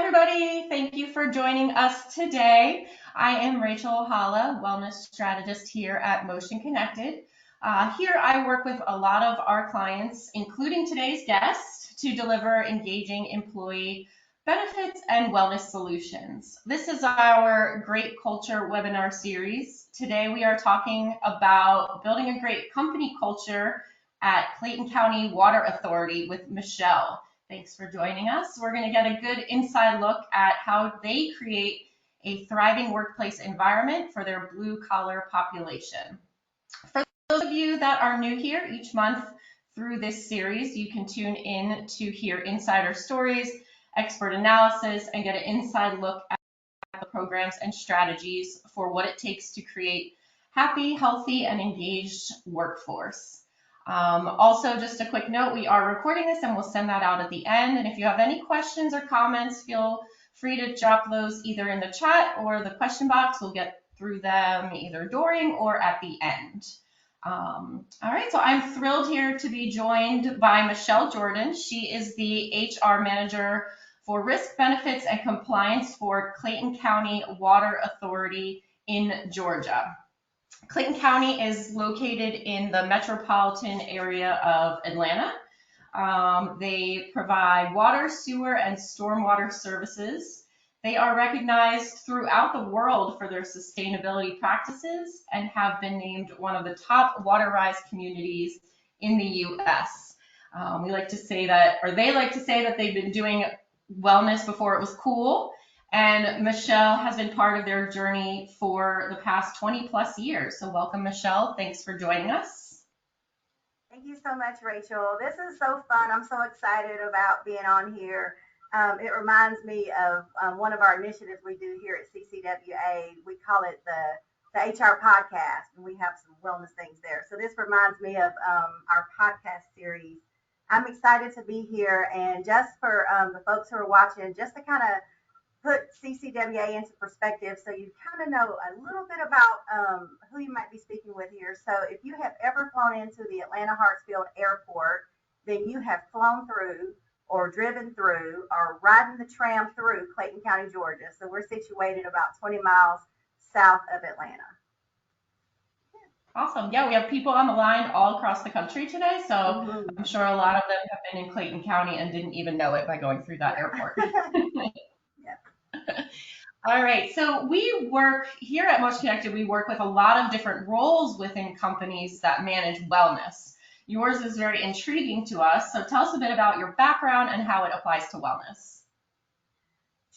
everybody. Thank you for joining us today. I am Rachel Holla, wellness strategist here at Motion Connected. Here I work with a lot of our clients, including today's guest, to deliver engaging employee benefits and wellness solutions. This is our Great Culture webinar series. Today we are talking about building a great company culture at Clayton County Water Authority with Michelle. Thanks for joining us. We're going to get a good inside look at how they create a thriving workplace environment for their blue collar population. For those of you that are new here, each month through this series, you can tune in to hear insider stories, expert analysis, and get an inside look at the programs and strategies for what it takes to create happy, healthy, and engaged workforce. Also, just a quick note, we are recording this and we'll send that out at the end. And if you have any questions or comments, feel free to drop those either in the chat or the question box. We'll get through them either during or at the end. All right, so I'm thrilled here to be joined by Mirzaiee Jordan. She is the HR manager for risk benefits and compliance for Clayton County Water Authority in Georgia. Clayton County is located in the metropolitan area of Atlanta. They provide water, sewer, and stormwater services. They are recognized throughout the world for their sustainability practices and have been named one of the top waterized communities in the U.S. We like to say that, or they like to say that they've been doing wellness before it was cool. And Michelle has been part of their journey for the past 20 plus years. So welcome, Michelle. Thanks for joining us. Thank you so much, Rachel. This is so fun. I'm so excited about being on here. It reminds me of one of our initiatives we do here at CCWA. We call it the HR podcast, and we have some wellness things there. So this reminds me of our podcast series. I'm excited to be here, and just for the folks who are watching, just to kind of put CCWA into perspective so you kind of know a little bit about who you might be speaking with here. So if you have ever flown into the Atlanta Hartsfield Airport, then you have flown through or driven through or riding the tram through Clayton County, Georgia. So we're situated about 20 miles south of Atlanta. Awesome. Yeah, we have people on the line all across the country today. So I'm sure a lot of them have been in Clayton County and didn't even know it by going through that airport. All right, so we work here at Motion Connected, we work with a lot of different roles within companies that manage wellness. Yours is very intriguing to us, so tell us a bit about your background and how it applies to wellness.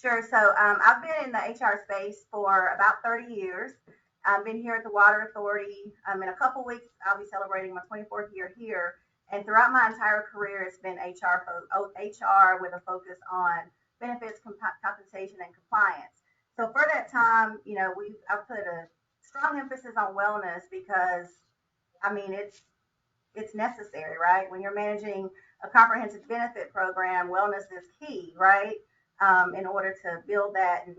Sure, so I've been in the HR space for about 30 years. I've been here at the Water Authority. In a couple weeks, I'll be celebrating my 24th year here, and throughout my entire career, it's been HR with a focus on benefits, compensation, and compliance. So for that time, I've put a strong emphasis on wellness because, it's necessary, right? When you're managing a comprehensive benefit program, wellness is key, right? In order to build that and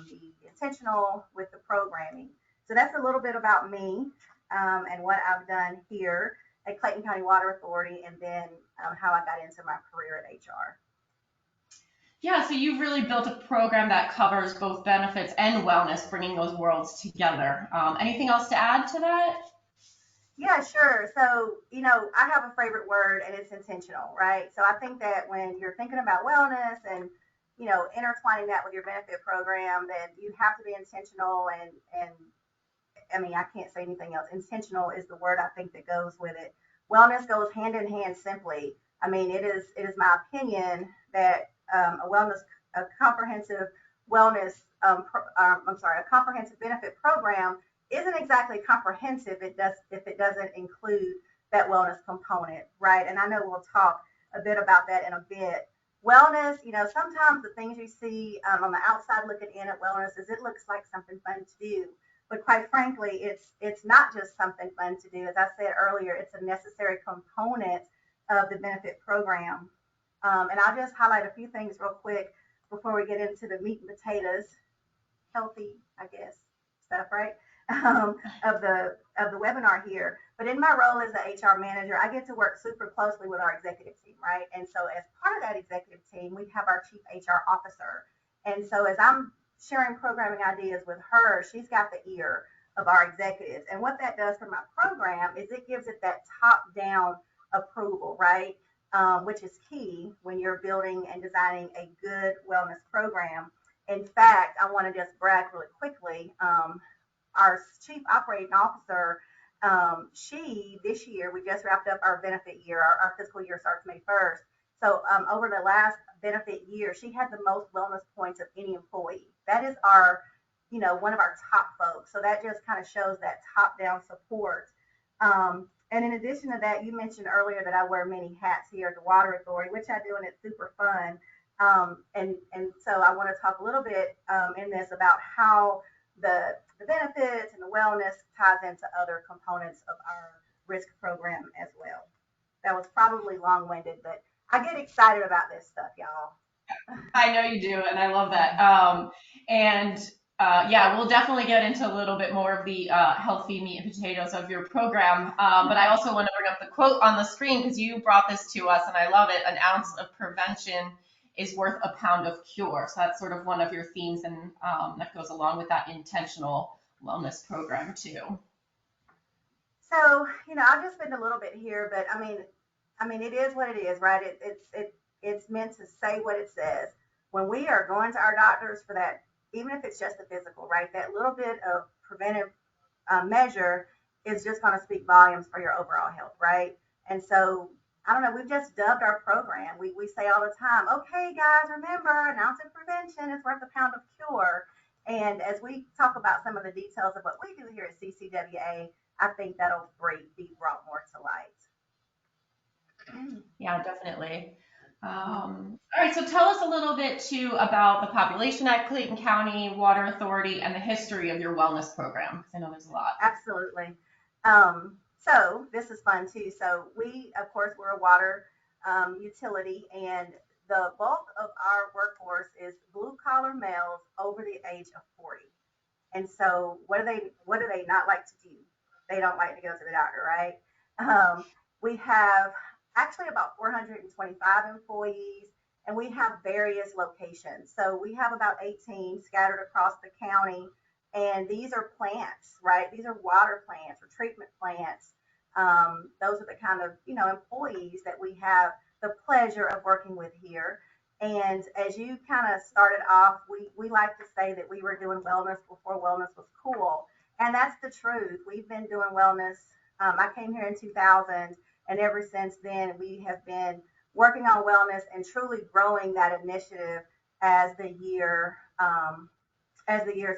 be intentional with the programming. So that's a little bit about me and what I've done here at Clayton County Water Authority, and then how I got into my career at HR. Yeah, so you've really built a program that covers both benefits and wellness, bringing those worlds together. Anything else to add to that? Yeah, sure. So, I have a favorite word, and it's intentional, right? So I think that when you're thinking about wellness and, intertwining that with your benefit program, then you have to be intentional. And I can't say anything else. Intentional is the word I think that goes with it. Wellness goes hand in hand simply. It is my opinion that a comprehensive wellness, a comprehensive benefit program isn't exactly comprehensive if it doesn't include that wellness component, right? And I know we'll talk a bit about that in a bit. Wellness, sometimes the things you see on the outside looking in at wellness is it looks like something fun to do. But quite frankly, it's not just something fun to do. As I said earlier, it's a necessary component of the benefit program. And I'll just highlight a few things real quick before we get into the meat and potatoes, healthy, I guess, stuff, right? Of the webinar here. But in my role as the HR manager, I get to work super closely with our executive team, right? And so as part of that executive team, we have our chief HR officer. And so as I'm sharing programming ideas with her, she's got the ear of our executives. And what that does for my program is it gives it that top down approval, right? Which is key when you're building and designing a good wellness program. In fact, I want to just brag really quickly. Our chief operating officer, she this year, we just wrapped up our benefit year. Our fiscal year starts May 1st. So over the last benefit year, she had the most wellness points of any employee. That is our, one of our top folks. So that just kind of shows that top down support. And in addition to that, you mentioned earlier that I wear many hats here at the Water Authority, which I do, and it's super fun. And so I want to talk a little bit in this about how the benefits and the wellness ties into other components of our risk program as well. That was probably long-winded, but I get excited about this stuff, y'all. I know you do, and I love that. And yeah, we'll definitely get into a little bit more of the healthy meat and potatoes of your program. But I also want to bring up the quote on the screen because you brought this to us, and I love it. An ounce of prevention is worth a pound of cure. So that's sort of one of your themes, and that goes along with that intentional wellness program too. So, I'll just spend a little bit here, but I mean, it is what it is, right? It's meant to say what it says. When we are going to our doctors for that, even if it's just the physical, right? That little bit of preventive measure is just going to speak volumes for your overall health, right? And so, I don't know, we've just dubbed our program. We say all the time, okay, guys, remember, an ounce of prevention is worth a pound of cure. And as we talk about some of the details of what we do here at CCWA, I think that'll be brought more to light. Yeah, definitely. All right, so tell us a little bit too about the population at Clayton County Water Authority and the history of your wellness program, because I know there's a lot. Absolutely. So this is fun too. So we, of course, we're a water utility, and the bulk of our workforce is blue collar males over the age of 40. And so what do they not like to do? They don't like to go to the doctor, right? We have actually about 425 employees, and we have various locations. So we have about 18 scattered across the county, and these are plants, right? These are water plants or treatment plants. Those are the kind of employees that we have the pleasure of working with here. And as you kind of started off, we like to say that we were doing wellness before wellness was cool. And that's the truth. We've been doing wellness. I came here in 2000, and ever since then, we have been working on wellness and truly growing that initiative as the years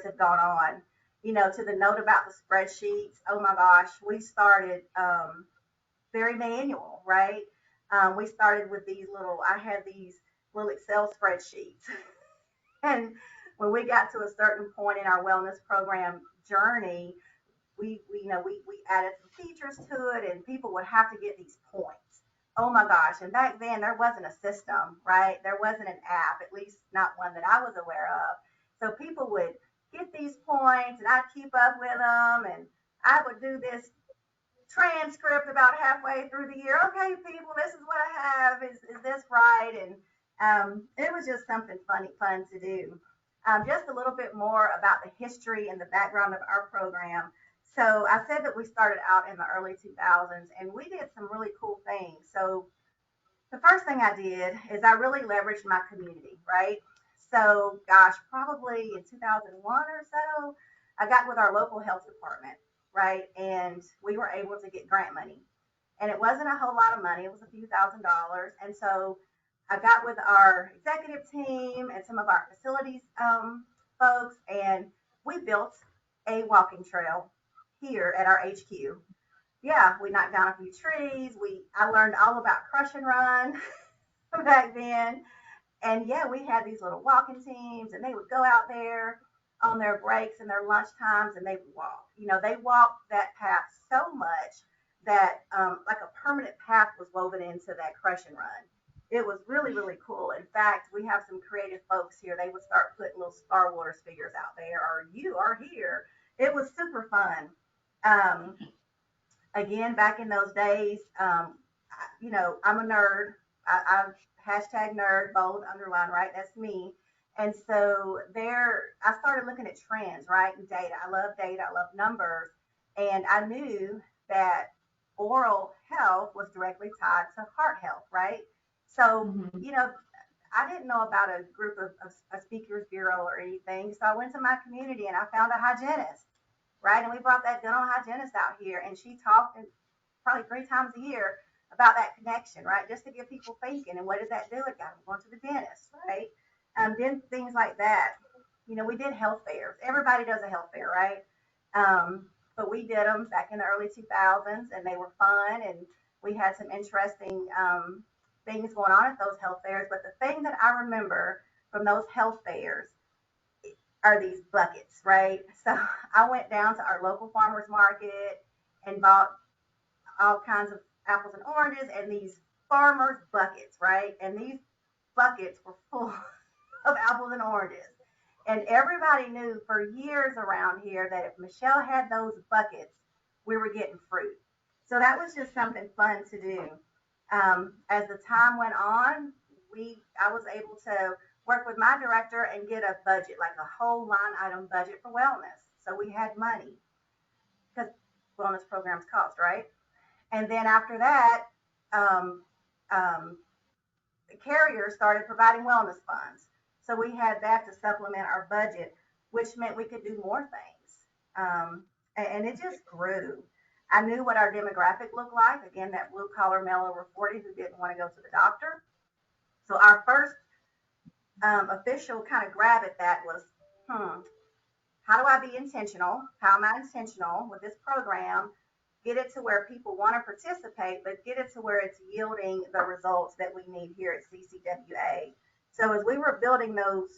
have gone on. To the note about the spreadsheets, oh my gosh, we started very manual, right? We started with I had these little Excel spreadsheets. And when we got to a certain point in our wellness program journey, we added some features to it, and people would have to get these points. Oh my gosh. And back then there wasn't a system, right? There wasn't an app, at least not one that I was aware of. So people would get these points, and I'd keep up with them, and I would do this transcript about halfway through the year. Okay, people, this is what I have. Is this right? And it was just something fun to do. Just a little bit more about the history and the background of our program. So I said that we started out in the early 2000s, and we did some really cool things. So the first thing I did is I really leveraged my community, right? So, gosh, probably in 2001 or so, I got with our local health department, right? And we were able to get grant money. And it wasn't a whole lot of money, it was a few $1,000s. And so I got with our executive team and some of our facilities folks, and we built a walking trail here at our HQ. Yeah, we knocked down a few trees. I learned all about crush and run back then. And yeah, we had these little walking teams, and they would go out there on their breaks and their lunch times, and they would walk. They walked that path so much that like a permanent path was woven into that crush and run. It was really, really cool. In fact, we have some creative folks here. They would start putting little Star Wars figures out there, or you are here. It was super fun. Um, again, back in those days, I'm a nerd. I hashtag nerd, bold, underline, right? That's me. And so I started looking at trends, right? And data. I love data. I love numbers. And I knew that oral health was directly tied to heart health, right? So, Mhm. I didn't know about a group of a speakers bureau or anything. So I went to my community and I found a hygienist, right? And we brought that dental hygienist out here, and she talked probably 3 times a year about that connection, right? Just to get people thinking. And what did that do? It got them going to the dentist, right? Then things like that. We did health fairs. Everybody does a health fair, right? But we did them back in the early 2000s, and they were fun, and we had some interesting things going on at those health fairs. But the thing that I remember from those health fairs are these buckets, right? So I went down to our local farmers market and bought all kinds of apples and oranges and these farmers buckets, right? And these buckets were full of apples and oranges. And everybody knew for years around here that if Michelle had those buckets, we were getting fruit. So that was just something fun to do. As the time went on, I was able to work with my director and get a budget, like a whole line item budget for wellness. So we had money because wellness programs cost, right? And then after that, um, um, the carrier started providing wellness funds. So we had that to supplement our budget, which meant we could do more things. And it just grew. I knew what our demographic looked like. Again, that blue collar male over 40 who didn't want to go to the doctor. So our first official kind of grab at that was, hmm, how do I be intentional? How am I intentional with this program? Get it to where people want to participate, but get it to where it's yielding the results that we need here at CCWA. So as we were building those,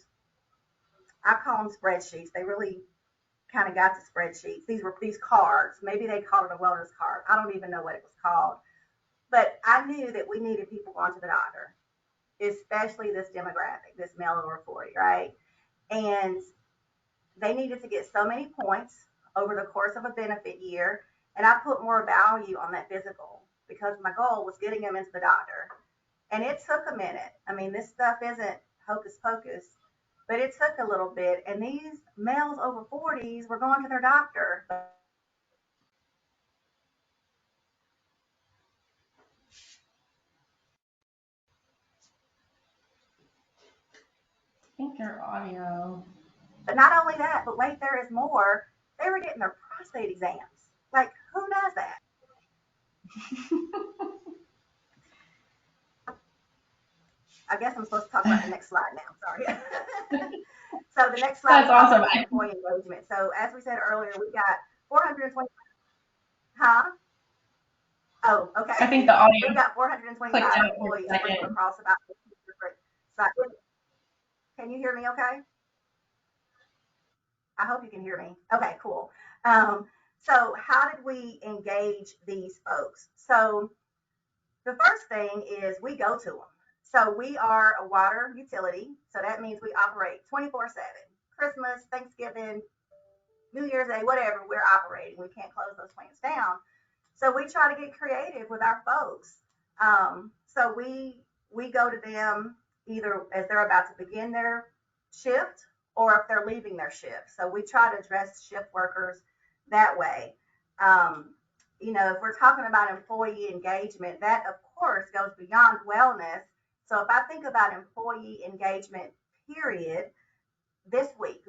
I call them spreadsheets. They really kind of got the spreadsheets. These were these cards. Maybe they called it a wellness card. I don't even know what it was called. But I knew that we needed people going to the doctor, especially this demographic, this male over 40, right? And they needed to get so many points over the course of a benefit year. And I put more value on that physical because my goal was getting them into the doctor. And it took a minute. I mean, this stuff isn't hocus pocus, but it took a little bit. And these males over 40s were going to their doctor. I think your audio. But not only that, but wait, there is more. They were getting their prostate exams. Like, who does that? I guess I'm supposed to talk about the next slide now. Sorry. So the next slide That's is talking awesome. about employee engagement. So as we said earlier, we got 420. Huh? Oh, I okay. think the audio We've got clicked 425 out for employees a sprinkled second. across about 50 different sites. Can you hear me okay? I hope you can hear me. Okay, cool. Um, so how did we engage these folks? So the first thing is we go to them. So we are a water utility. So that means we operate 24/7. Christmas, Thanksgiving, New Year's Day, whatever, we're operating. We can't close those plants down. So we try to get creative with our folks. So we go to them either as they're about to begin their shift or if they're leaving their shift. So we try to address shift workers that way. Um, if we're talking about employee engagement, that of course goes beyond wellness. So if I think about employee engagement, period, this week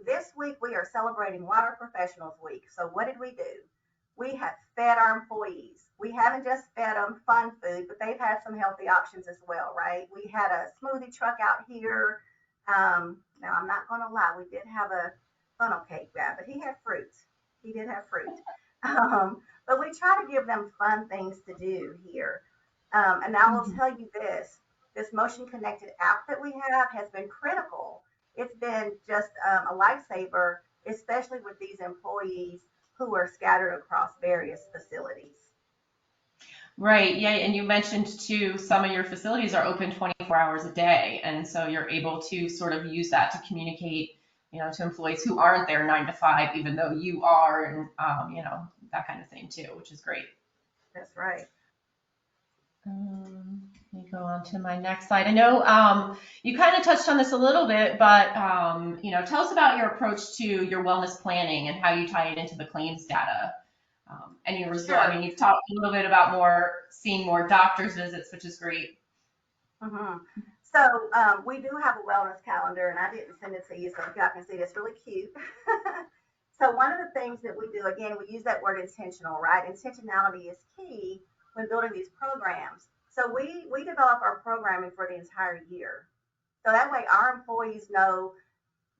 we are celebrating Water Professionals Week. So what did we do? We have fed our employees. We haven't just fed them fun food, but they've had some healthy options as well, right? We had a smoothie truck out here. Now I'm not going to lie, we did have a funnel cake guy, but he had fruit. He did have fruit. But we try to give them fun things to do here. And I will Mhm. tell you this motion connected app that we have has been critical. It's been just a lifesaver, especially with these employees who are scattered across various facilities. Right. Yeah. And you mentioned too, some of your facilities are open 24 hours a day. And so you're able to sort of use that to communicate, to employees who aren't there 9 to 5, even though you are, and, that kind of thing too, which is great. That's right. Let me go on to my next slide. I know you kind of touched on this a little bit, but tell us about your approach to your wellness planning and how you tie it into the claims data. And your result. I Sure. mean, you've talked a little bit about seeing more doctor's visits, which is great. hmm So we do have a wellness calendar, and I didn't send it to you, so you guys can see it's really cute. So one of the things that we do, again, we use that word intentional, right? Intentionality is key when building these programs. So we develop our programming for the entire year. So that way our employees know,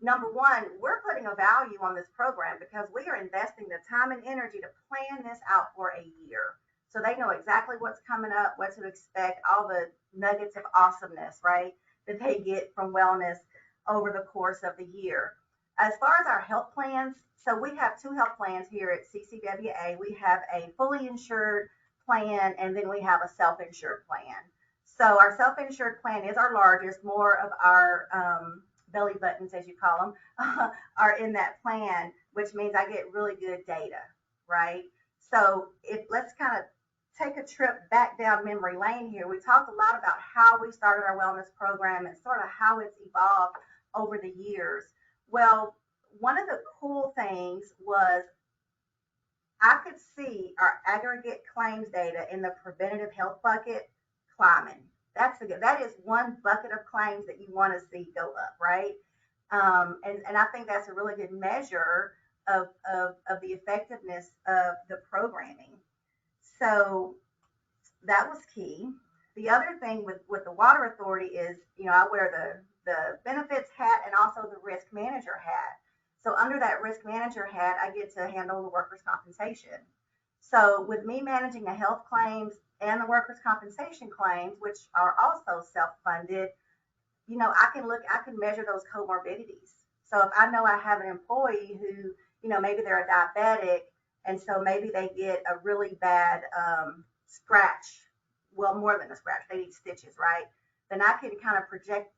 number one, we're putting a value on this program because we are investing the time and energy to plan this out for a year. So they know exactly what's coming up, what to expect, all the nuggets of awesomeness, right, that they get from wellness over the course of the year. As far as our health plans, so we have two health plans here at CCWA. We have a fully insured plan, and then we have a self-insured plan. So our self-insured plan is our largest. More of our belly buttons, as you call them, are in that plan, which means I get really good data, right? So if let's kind of take a trip back down memory lane here. We talked a lot about how we started our wellness program and sort of how it's evolved over the years. Well, one of the cool things was I could see our aggregate claims data in the preventative health bucket climbing. That is one bucket of claims that you want to see go up, right? And I think that's a really good measure of the effectiveness of the programming. So that was key. The other thing with the water authority is, I wear the benefits hat and also the risk manager hat. So under that risk manager hat, I get to handle the workers' compensation. So with me managing the health claims and the workers' compensation claims, which are also self-funded, I can measure those comorbidities. So if I know I have an employee who, maybe they're a diabetic, and so maybe they get a really bad scratch, well, more than a scratch, they need stitches, right? Then I can kind of project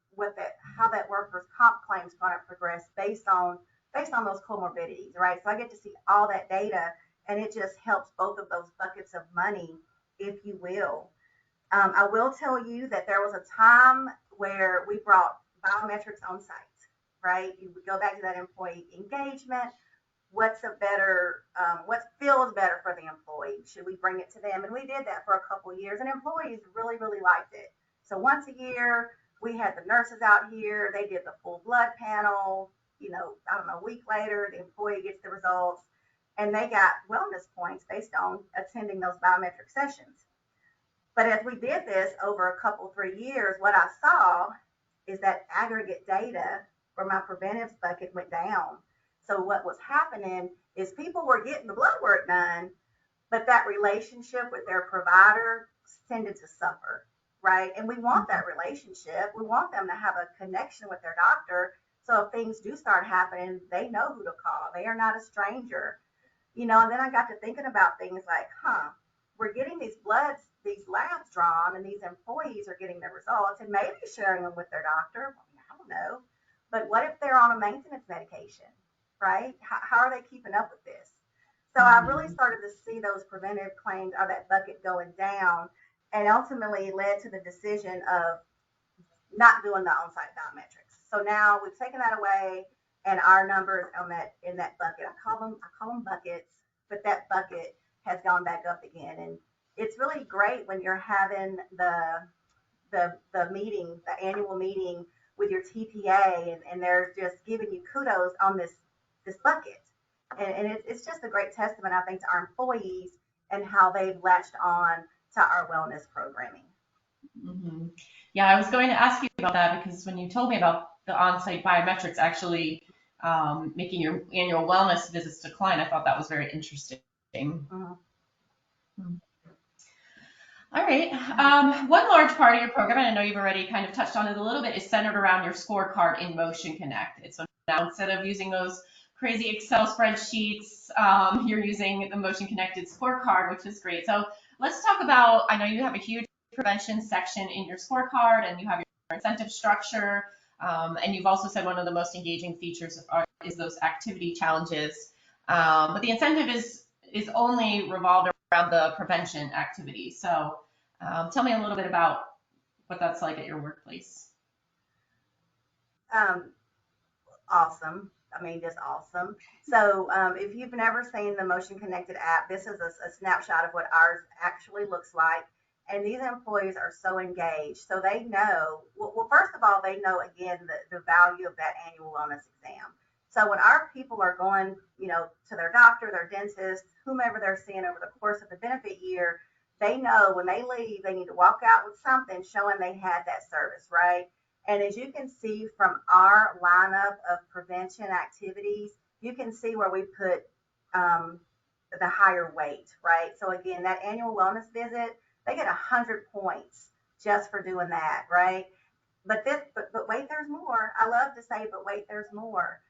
how that workers' comp claim is going to progress based on those comorbidities, right? So I get to see all that data, and it just helps both of those buckets of money, if you will. I will tell you that there was a time where we brought biometrics on site, right? You would go back to that employee engagement. What feels better for the employee? Should we bring it to them? And we did that for a couple of years, and employees really, really liked it. So once a year, we had the nurses out here. They did the full blood panel. I don't know, a week later, the employee gets the results, and they got wellness points based on attending those biometric sessions. But as we did this over a couple, 3 years, what I saw is that aggregate data for my preventives bucket went down. So what was happening is people were getting the blood work done, but that relationship with their provider tended to suffer, right? And we want that relationship. We want them to have a connection with their doctor. So if things do start happening, they know who to call. They are not a stranger, And then I got to thinking about things like, we're getting these labs drawn, and these employees are getting the results and maybe sharing them with their doctor. I don't know. But what if they're on a maintenance medication, right? How are they keeping up with this? So I really Mm-hmm. started to see those preventive claims or that bucket going down, and ultimately led to the decision of not doing the on-site biometrics. So now we've taken that away, and our numbers on that in that bucket, I call them buckets, but that bucket has gone back up again, and it's really great when you're having the meeting, the annual meeting with your TPA, and they're just giving you kudos on this bucket, and it's just a great testament, I think, to our employees and how they've latched on to our wellness programming. Mm-hmm. Yeah, I was going to ask you about that because when you told me about the on-site biometrics actually making your annual wellness visits decline, I thought that was very interesting. Mhm. All right. One large part of your program, and I know you've already kind of touched on it a little bit, is centered around your scorecard in Motion Connected. So now instead of using those crazy Excel spreadsheets, you're using the Motion Connected scorecard, which is great. So let's talk about, I know you have a huge prevention section in your scorecard, and you have your incentive structure, and you've also said one of the most engaging features is those activity challenges. But the incentive is only revolved around the prevention activity. So tell me a little bit about what that's like at your workplace. Um, awesome. I mean, just awesome. So, if you've never seen the Motion Connected app, this is a snapshot of what ours actually looks like. And these employees are so engaged. So they know, first of all, they know again the value of that annual wellness exam. So when our people are going, to their doctor, their dentist, whomever they're seeing over the course of the benefit year, they know when they leave, they need to walk out with something showing they had that service, right? And as you can see from our lineup of prevention activities, you can see where we put um, the higher weight, right? So again, that annual wellness visit, they get 100 points just for doing that, right? But wait, there's more. I love to say, but wait, there's more.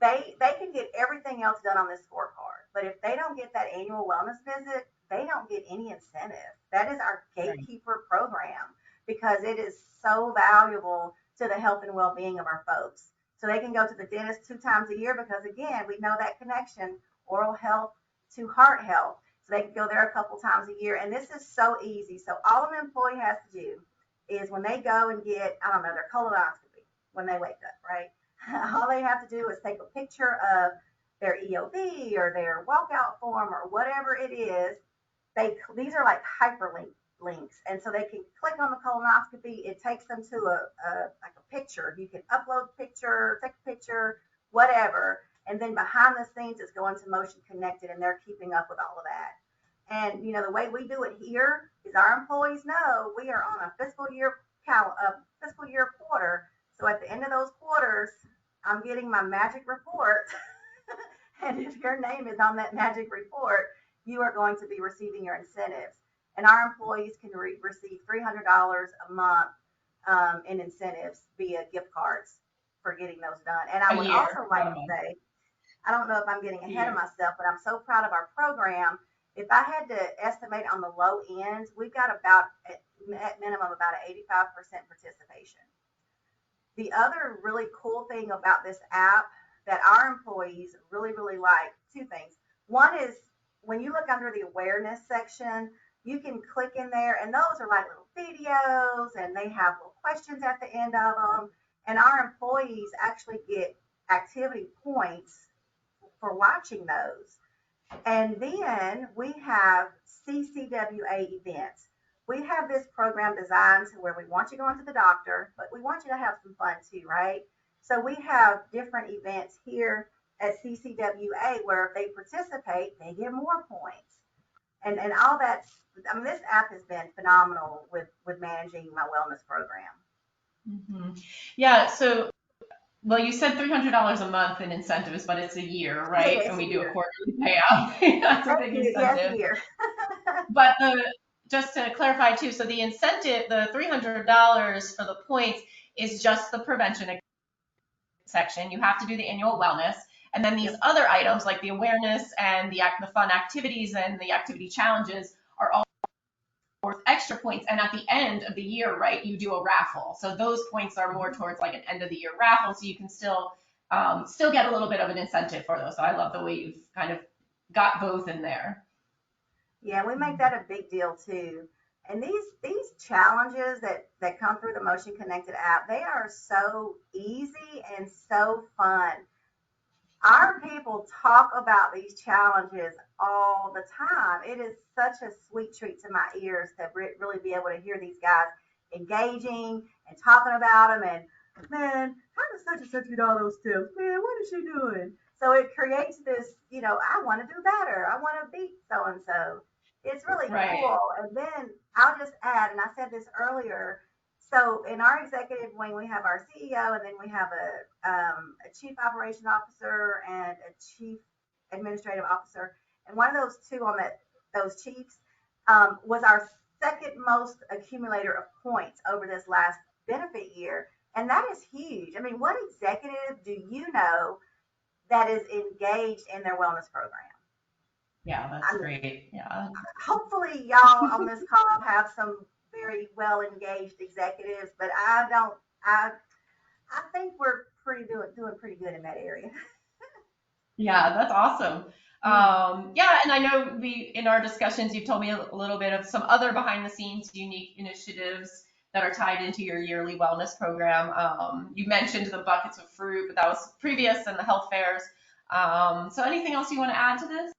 They can get everything else done on this scorecard, but if they don't get that annual wellness visit, they don't get any incentive. That is our Right. gatekeeper program because it is so valuable to the health and well-being of our folks. So they can go to the dentist 2 times a year because again, we know that connection, oral health to heart health. So they can go there a couple times a year. And this is so easy. So all an employee has to do is when they go and get, I don't know, their colonoscopy when they wake up, right? All they have to do is take a picture of their EOB or their walkout form or whatever it is. These are like hyperlink links, and so they can click on the colonoscopy. It takes them to a picture. You can upload a picture, take a picture, whatever, and then behind the scenes it's going to Motion Connected, and they're keeping up with all of that. And the way we do it here is our employees know we are on a fiscal year quarter. So at the end of those quarters, I'm getting my magic report. And if your name is on that magic report, you are going to be receiving your incentives. And our employees can receive $300 a month in incentives via gift cards for getting those done. And I A would year, also not like a to month. say, I don't know if I'm getting A ahead of year. myself, but I'm so proud of our program. If I had to estimate on the low end, we've got about at minimum about an 85% participation. The other really cool thing about this app that our employees really, really like, two things. One is when you look under the awareness section, you can click in there, and those are like little videos, and they have little questions at the end of them. And our employees actually get activity points for watching those. And then we have CCWA events. We have this program designed to where we want you going to the doctor, but we want you to have some fun too, right? So we have different events here at CCWA where if they participate, they get more points. And all that's, I mean, this app has been phenomenal with managing my wellness program. Hmm. Yeah. So, well, you said $300 a month in incentives, but it's a year, Yeah, right? yeah, And it's a we do a year. quarterly payout. That's a Thank big you. Yes, a incentive. year. But just to clarify too, so the incentive, the $300 for the points is just the prevention section. You have to do the annual wellness. And then these Yep. other items like the awareness and the fun activities and the activity challenges are all worth extra points. And at the end of the year, right, you do a raffle. So those points are more towards like an end of the year raffle. So you can still get a little bit of an incentive for those. So I love the way you've kind of got both in there. Yeah, we make that a big deal too. And these challenges that come through the Motion Connected app, they are so easy and so fun. Our people talk about these challenges all the time. It is such a sweet treat to my ears to really be able to hear these guys engaging and talking about them. And man, how does such and such get all those tips? Man, what is she doing? So it creates this, I want to do better. I want to beat so and so. It's really Right. cool. And then I'll just add, and I said this earlier, so in our executive wing, we have our CEO, and then we have a chief operation officer and a chief administrative officer. And one of those two on those chiefs was our second most accumulator of points over this last benefit year. And that is huge. I mean, what executive do you know that is engaged in their wellness program? Yeah, that's I mean, great. Yeah. hopefully y'all on this call have some very well engaged executives, but I don't. I think we're pretty doing pretty good in that area. Yeah, that's awesome. Yeah, and I know in our discussions, you've told me a little bit of some other behind the scenes unique initiatives that are tied into your yearly wellness program. You mentioned the buckets of fruit, but that was previous, and the health fairs. So anything else you want to add to this,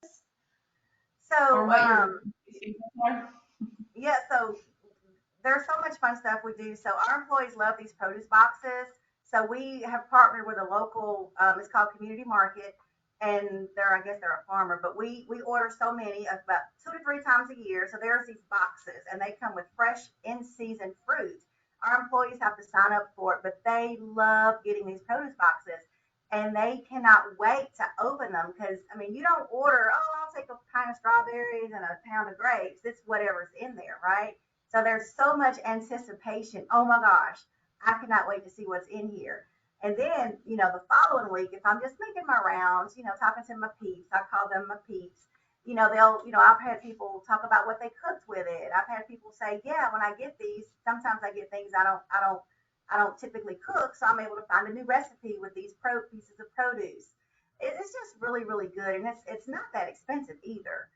or So, what you're thankful for? yeah, so there's so much fun stuff we do. So our employees love these produce boxes. So we have partnered with a local, it's called Community Market, and I guess they're a farmer, but we order so many, about 2 to 3 times a year. So there's these boxes, and they come with fresh in season fruit. Our employees have to sign up for it, but they love getting these produce boxes, and they cannot wait to open them because I mean, you don't order, oh, I'll take a pint of strawberries and a pound of grapes. It's whatever's in there, right? So there's so much anticipation. Oh my gosh, I cannot wait to see what's in here. And then, the following week, if I'm just making my rounds, talking to my peeps, I call them my peeps, I've had people talk about what they cooked with it. I've had people say, yeah, when I get these, sometimes I get things I don't typically cook, so I'm able to find a new recipe with these pieces of produce. It's just really, really good, and it's not that expensive either.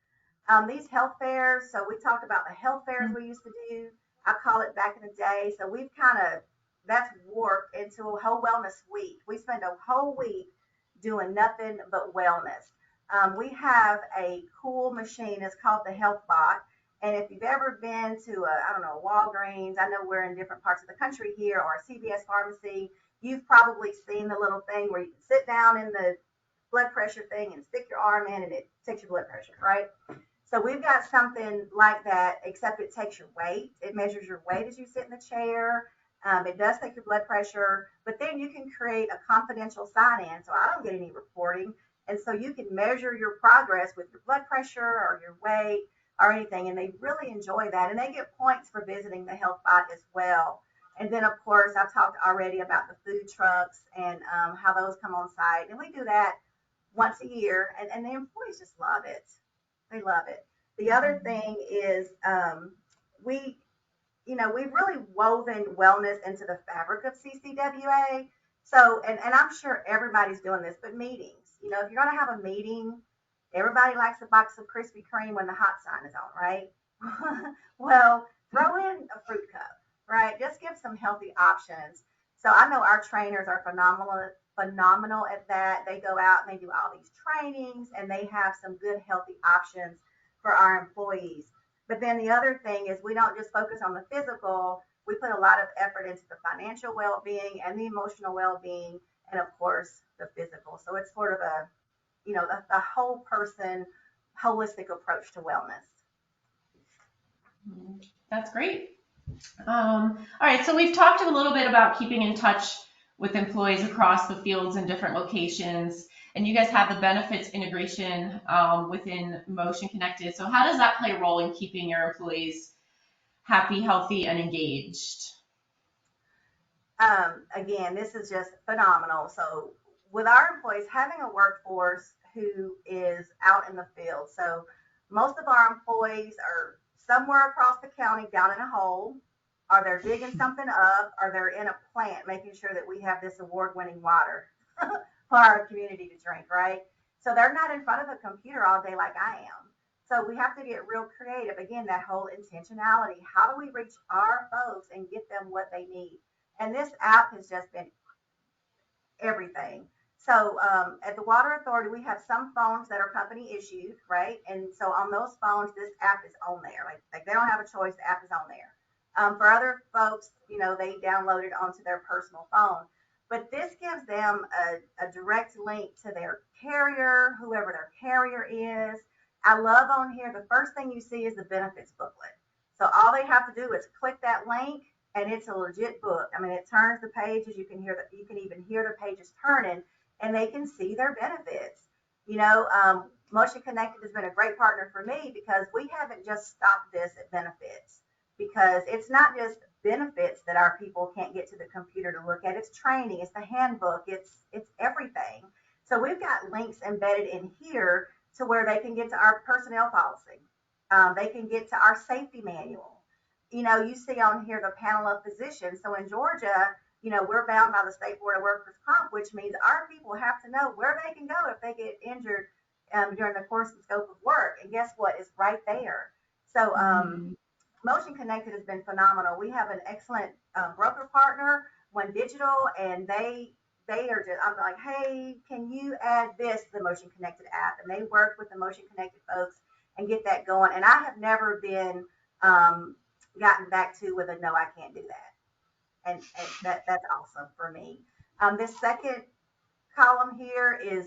These health fairs, so we talked about the health fairs we used to do. I call it back in the day. So we've kind of, that's warped into a whole wellness week. We spend a whole week doing nothing but wellness. We have a cool machine. It's called the Health Bot. And if you've ever been to I don't know, Walgreens, I know we're in different parts of the country here, or a CVS pharmacy, you've probably seen the little thing where you can sit down in the blood pressure thing and stick your arm in and it takes your blood pressure, right? So we've got something like that, except it takes your weight. It measures your weight as you sit in the chair. It does take your blood pressure, but then you can create a confidential sign-in, so I don't get any reporting. And so you can measure your progress with your blood pressure or your weight or anything, and they really enjoy that. And they get points for visiting the Health Bot as well. And then, of course, I've talked already about the food trucks and how those come on site. And we do that once a year, and the employees just love it. They love it. The other thing is we, we've really woven wellness into the fabric of CCWA. So, and I'm sure everybody's doing this, but meetings, if you're going to have a meeting, everybody likes a box of Krispy Kreme when the hot sign is on, right? Well, throw in a fruit cup, right? Just give some healthy options. So I know our trainers are phenomenal at that. They go out and they do all these trainings, and they have some good healthy options for our employees. But then the other thing is we don't just focus on the physical. We put a lot of effort into the financial well-being and the emotional well-being, and of course the physical. So it's sort of the whole person holistic approach to wellness. That's great. All right, so we've talked a little bit about keeping in touch with employees across the fields in different locations, and you guys have the benefits integration within Motion Connected. So how does that play a role in keeping your employees happy, healthy, and engaged? Again, this is just phenomenal. So with our employees, having a workforce who is out in the field. So most of our employees are somewhere across the county down in a hole, or they're digging something up, or they're in a plant making sure that we have this award-winning water for our community to drink, right? So they're not in front of a computer all day like I am. So we have to get real creative. Again, that whole intentionality. How do we reach our folks and get them what they need? And this app has just been everything. So at the Water Authority, we have some phones that are company issued, right? And so on those phones, this app is on there. Like they don't have a choice, the app is on there. For other folks, they download it onto their personal phone. But this gives them a direct link to their carrier, whoever their carrier is. I love on here, the first thing you see is the benefits booklet. So all they have to do is click that link, and it's a legit book. I mean, it turns the pages. You can even hear the pages turning, and they can see their benefits. Motion Connected has been a great partner for me because we haven't just stopped this at benefits, because it's not just benefits that our people can't get to the computer to look at. It's training, it's the handbook, it's everything. So we've got links embedded in here to where they can get to our personnel policy. They can get to our safety manual. You see on here the panel of physicians. So in Georgia, we're bound by the State Board of Workers' Comp, which means our people have to know where they can go if they get injured during the course and scope of work. And guess what? It's right there. So Motion Connected has been phenomenal. We have an excellent broker partner, One Digital, and they are just, I'm like, hey, can you add this to the Motion Connected app? And they work with the Motion Connected folks and get that going. And I have never been gotten back to with a no, I can't do that. And that's awesome for me. This second column here is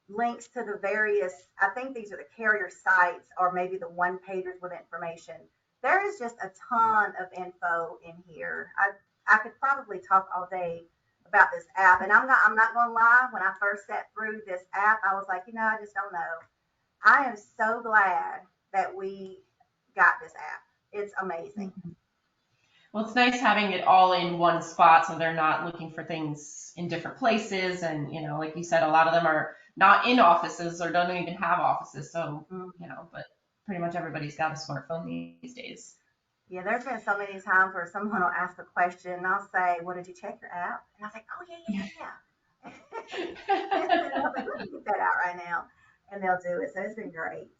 links to the various, I think these are the carrier sites or maybe the one pagers with information. There is just a ton of info in here. I could probably talk all day about this app, and I'm not going to lie. When I first sat through this app, I was like, I just don't know. I am so glad that we got this app. It's amazing. Well, it's nice having it all in one spot so they're not looking for things in different places. And, like you said, a lot of them are not in offices or don't even have offices. So, but pretty much everybody's got a smartphone these days. Yeah, there's been so many times where someone will ask a question and I'll say, well, did you check your app? And I was like, oh, yeah. And I was like, let me get that out right now. And they'll do it. So it's been great.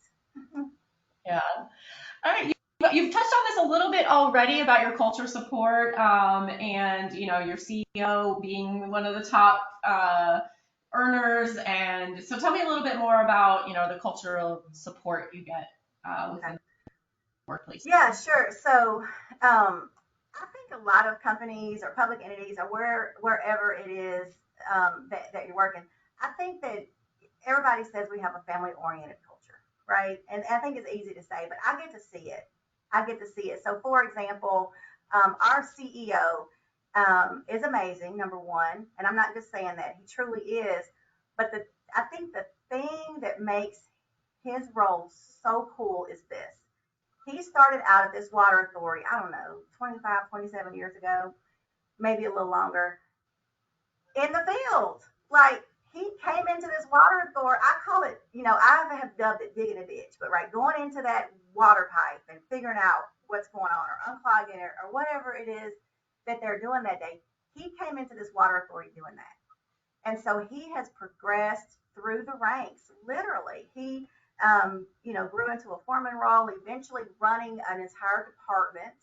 Yeah. All right. You've touched on this a little bit already about your culture support and, your CEO being one of the top earners. And so tell me a little bit more about, the cultural support you get within the workplace. Yeah, sure. So I think a lot of companies or public entities or wherever it is that you're working, I think that everybody says we have a family-oriented culture, right? And I think it's easy to say, but I get to see it. So, for example, our CEO is amazing, number one, and I'm not just saying that. He truly is. But I think the thing that makes his role so cool is this. He started out at this water authority, I don't know, 25, 27 years ago, maybe a little longer, in the field. Like, he came into this water authority. I call it, I have dubbed it digging a ditch, but going into that water pipe and figuring out what's going on or unclogging it or whatever it is that they're doing that day. He came into this water authority doing that. And so he has progressed through the ranks, literally. He, grew into a foreman role, eventually running an entire department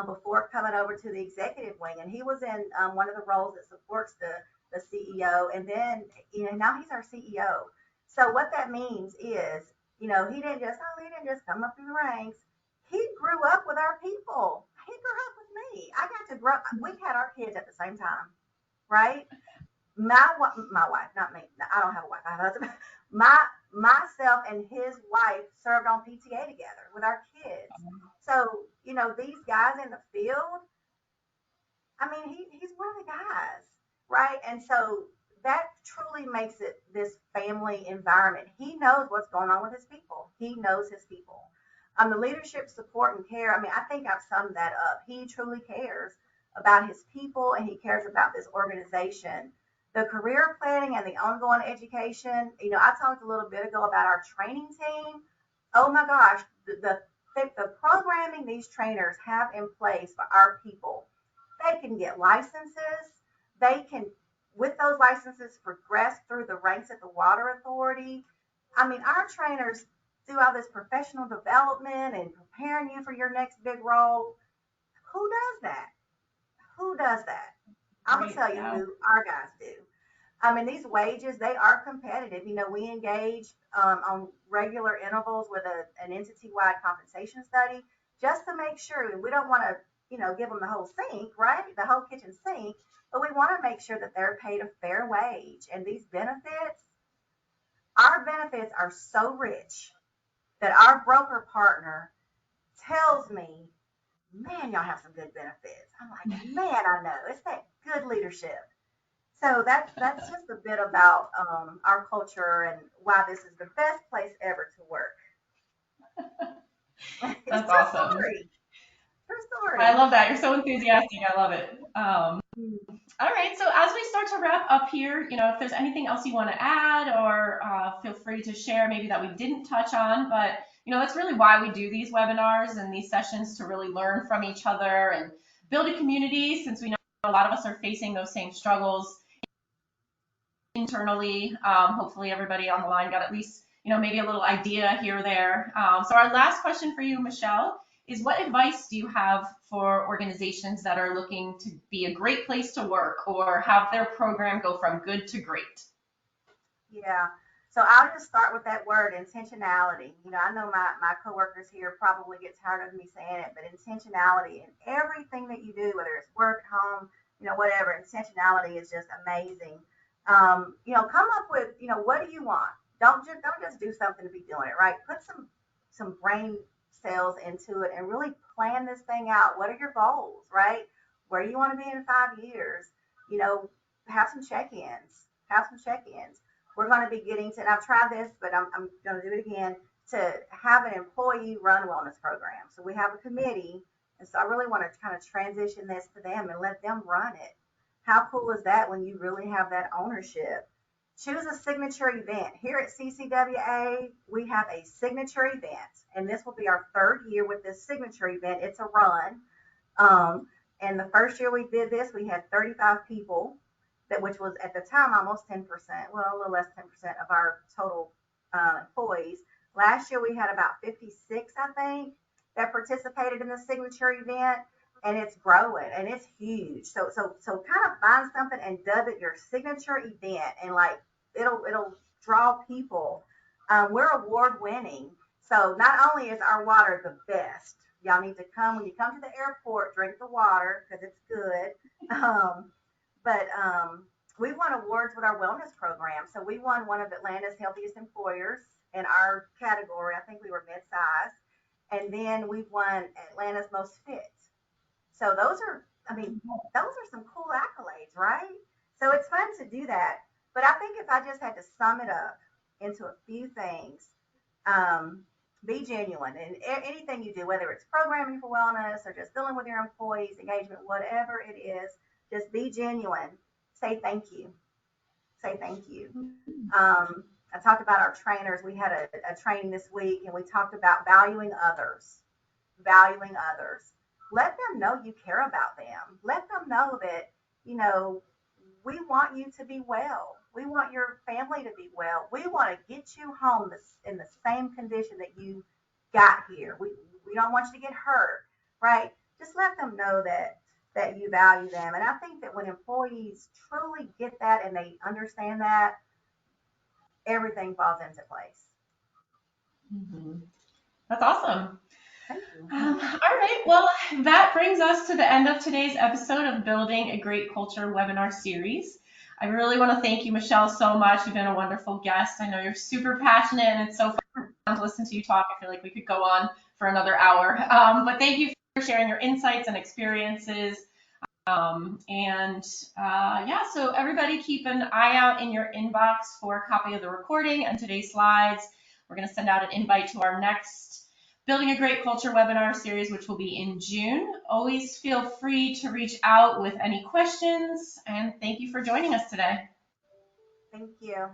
before coming over to the executive wing. And he was in one of the roles that supports the CEO. And then, now he's our CEO. So what that means is, he didn't just come up through the ranks. He grew up with our people. He grew up with me. I got to grow. We had our kids at the same time, right? My wife, not me. I don't have a wife. I have a husband. Myself and his wife served on PTA together with our kids. So, these guys in the field, I mean, he's one of the guys, right? And so that truly makes it this family environment. He knows what's going on with his people. He knows his people. The leadership, support, and care, I mean, I think I've summed that up. He truly cares about his people and he cares about this organization. The career planning and the ongoing education, I talked a little bit ago about our training team. Oh my gosh, the programming these trainers have in place for our people. They can get licenses. They can, with those licenses, progress through the ranks at the water authority. I mean, our trainers do all this professional development and preparing you for your next big role. Who does that? I'm going to tell you who our guys do. I mean, these wages, they are competitive. We engage on regular intervals with an entity-wide compensation study just to make sure. And we don't want to, give them the whole sink, right? The whole kitchen sink. But we want to make sure that they're paid a fair wage. And these benefits, our benefits are so rich that our broker partner tells me, man, y'all have some good benefits. I'm like, man, I know. It's that good leadership. So that's just a bit about our culture and why this is the best place ever to work. That's awesome. True story. I love that. You're so enthusiastic. I love it. All right. So as we start to wrap up here, if there's anything else you want to add or feel free to share maybe that we didn't touch on, but that's really why we do these webinars and these sessions to really learn from each other and build a community, since we know a lot of us are facing those same struggles internally. Hopefully everybody on the line got at least maybe a little idea here or there. So our last question for you, Michelle, is what advice do you have for organizations that are looking to be a great place to work or have their program go from good to great? Yeah. So I'll just start with that word, intentionality. I know my coworkers here probably get tired of me saying it, but intentionality in everything that you do, whether it's work, home, whatever, intentionality is just amazing. Come up with, what do you want? Don't just do something to be doing it, right? Put some brain cells into it and really plan this thing out. What are your goals, right? Where do you want to be in 5 years? You know, have some check-ins. Have some check-ins. We're going to be getting to, and I've tried this, but I'm going to do it again, to have an employee run wellness program. So we have a committee, and so I really want to kind of transition this to them and let them run it. How cool is that when you really have that ownership? Choose a signature event. Here at CCWA, we have a signature event, and this will be our third year with this signature event. It's a run. And the first year we did this, we had 35 people, which was at the time almost 10%, well, a little less than 10% of our total employees. Last year we had about 56, I think, that participated in the signature event, and it's growing and it's huge. So kind of find something and dub it your signature event, and like it'll draw people. We're award winning, so not only is our water the best, y'all need to come when you come to the airport, drink the water because it's good. But we won awards with our wellness program. So we won one of Atlanta's healthiest employers in our category. I think we were mid-size. And then we won Atlanta's most fit. So those are some cool accolades, right? So it's fun to do that. But I think if I just had to sum it up into a few things, be genuine in anything you do, whether it's programming for wellness or just dealing with your employees, engagement, whatever it is, just be genuine. Say thank you. Say thank you. I talked about our trainers. We had a training this week, and we talked about valuing others. Valuing others. Let them know you care about them. Let them know that, we want you to be well. We want your family to be well. We want to get you home in the same condition that you got here. We don't want you to get hurt, right? Just let them know that you value them. And I think that when employees truly get that and they understand that, everything falls into place. Mm-hmm. That's awesome. Thank you. All right. Well, that brings us to the end of today's episode of Building a Great Culture webinar series. I really want to thank you, Michelle, so much. You've been a wonderful guest. I know you're super passionate, and it's so fun to listen to you talk. I feel like we could go on for another hour. But thank you for sharing your insights and experiences. So everybody keep an eye out in your inbox for a copy of the recording and today's slides. We're going to send out an invite to our next Building a Great Culture webinar series, which will be in June. Always feel free to reach out with any questions, and thank you for joining us today. Thank you.